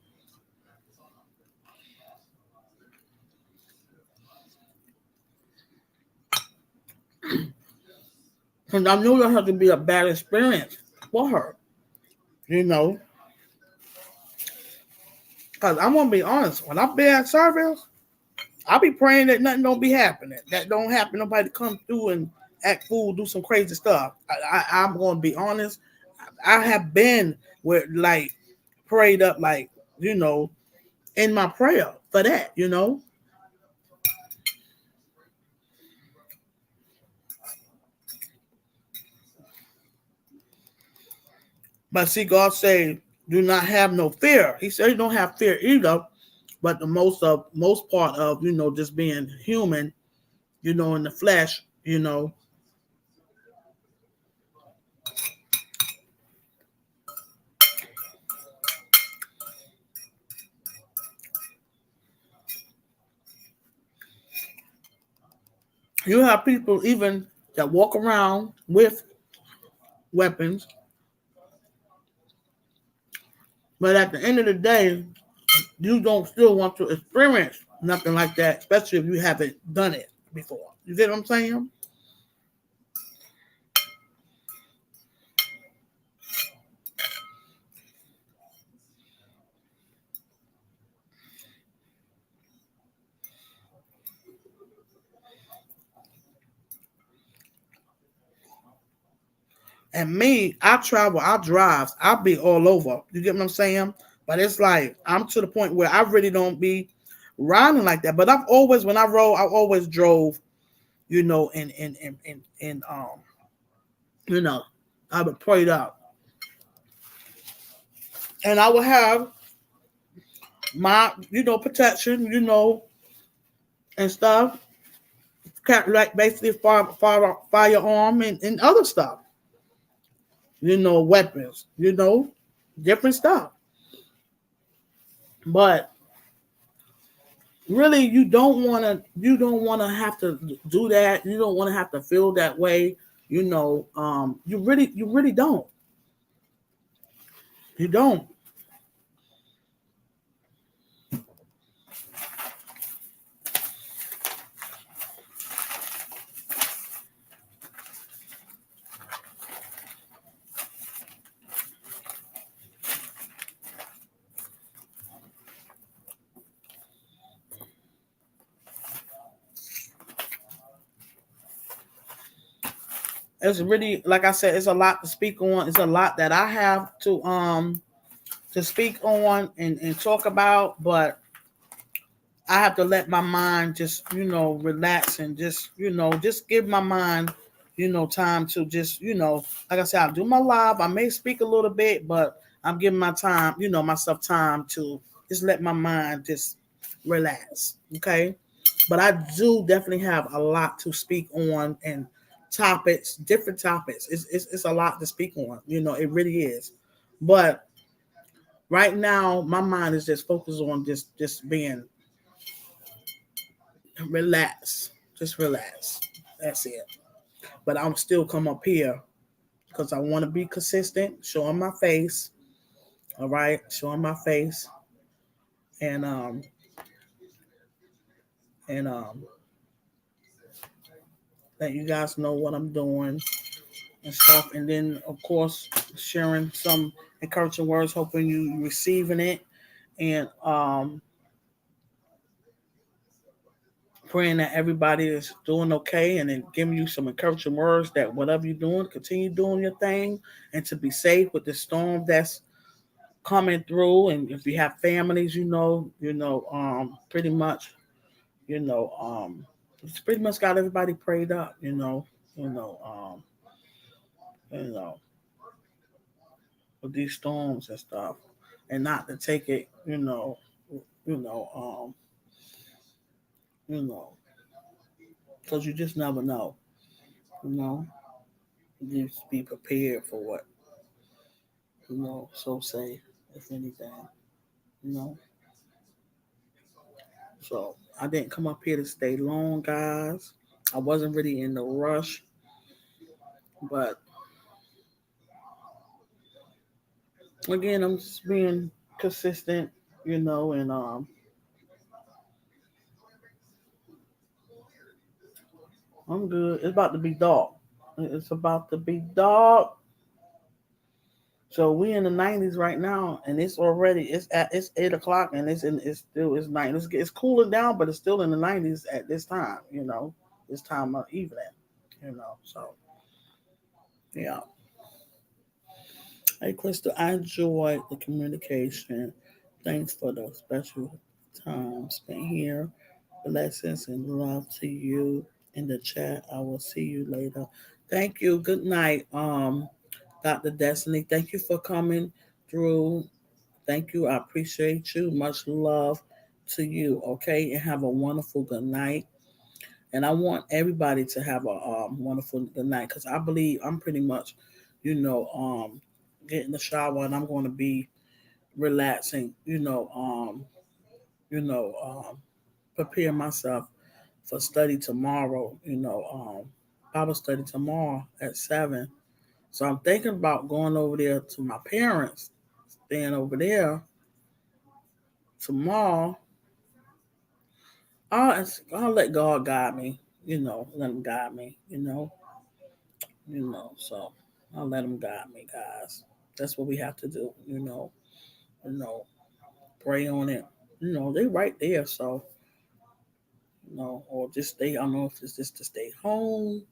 and I knew that had to be a bad experience for her, you know, because I'm going to be honest, when I be at service, I be praying that nothing don't be happening. That don't happen. Nobody come through and act fool, do some crazy stuff. I'm going to be honest. I have been with like prayed up, like, in my prayer for that. But see, God say, do not have no fear. He said, you don't have fear either. But the most part of just being human, in the flesh, you have people even that walk around with weapons, but at the end of the day, you don't still want to experience nothing like that, especially if you haven't done it before. You get what I'm saying? And me, I travel, I drive, I'll be all over. You get what I'm saying? But it's like I'm to the point where I really don't be riding like that. But I've always, when I rode, I always drove, and you know, I would prayed up. And I would have my, protection, and stuff. Like basically firearm and other stuff, weapons, different stuff. But really, you don't want to have to do that. You don't want to have to feel that way. You really don't. You don't. It's really, like I said, it's a lot to speak on. It's a lot that I have to speak on and talk about, but I have to let my mind just, relax and just give my mind, time to just, like I said, I'll do my live. I may speak a little bit, but I'm giving my time, myself time to just let my mind just relax. Okay. But I do definitely have a lot to speak on and topics, different topics. It's a lot to speak on, it really is. But right now, my mind is just focused on just being relax. Just relax. That's it. But I'm still come up here because I want to be consistent, showing my face. All right, showing my face, and and let you guys know what I'm doing and stuff. And then of course sharing some encouraging words, hoping you receiving it, and praying that everybody is doing okay, and then giving you some encouraging words that whatever you're doing, continue doing your thing, and to be safe with the storm that's coming through. And if you have families, pretty much, you know, it's pretty much got everybody prayed up, you know, um, you know, with these storms and stuff, and not to take it, you know, um, you know, because you just never know, you know. You just be prepared for what, so say, if anything, you know. So I didn't come up here to stay long, guys. I wasn't really in the rush, but again, I'm just being consistent, and I'm good. It's about to be dark. It's about to be dark. So we in the 90s right now, and it's 8 o'clock, and it's night. It's cooling down, but it's still in the 90s at this time. This time of evening. So yeah. Hey, Crystal, I enjoyed the communication. Thanks for the special time spent here. Blessings and love to you in the chat. I will see you later. Thank you. Good night, Dr. Destiny. Thank you for coming through. Thank you. I appreciate you. Much love to you. Okay, and have a wonderful good night. And I want everybody to have a wonderful good night, because I believe I'm pretty much, getting the shower, and I'm going to be relaxing. You know, prepare myself for study tomorrow. Bible study tomorrow at 7. So I'm thinking about going over there to my parents, staying over there tomorrow. I'll let God guide me. Let Him guide me. So I'll let Him guide me, guys. That's what we have to do. You know, pray on it. They right there. So or just stay. I don't know if it's just to stay home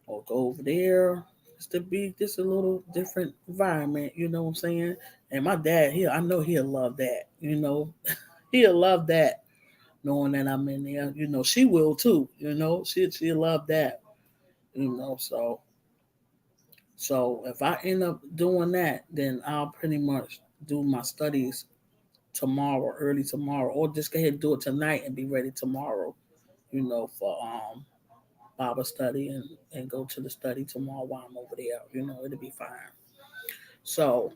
or go over there. just to be just a little different environment, you know what I'm saying? And my dad, I know he'll love that, you know. He'll love that, knowing that I'm in there. You know, she will too, you know. She'll love that, you know, so if I end up doing that, then I'll pretty much do my studies tomorrow, early tomorrow, or just go ahead and do it tonight and be ready tomorrow, you know, for Bible study and go to the study tomorrow while I'm over there. You know, it'll be fine. So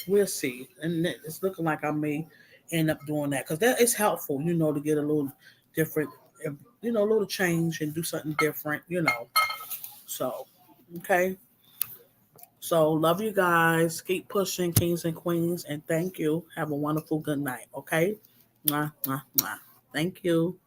we'll see. And it's looking like I may end up doing that because that is helpful, you know, to get a little different, you know, a little change and do something different, you know. So, okay. So, love you guys. Keep pushing, kings and queens. And thank you. Have a wonderful good night. Okay. Mwah, mwah, mwah. Thank you.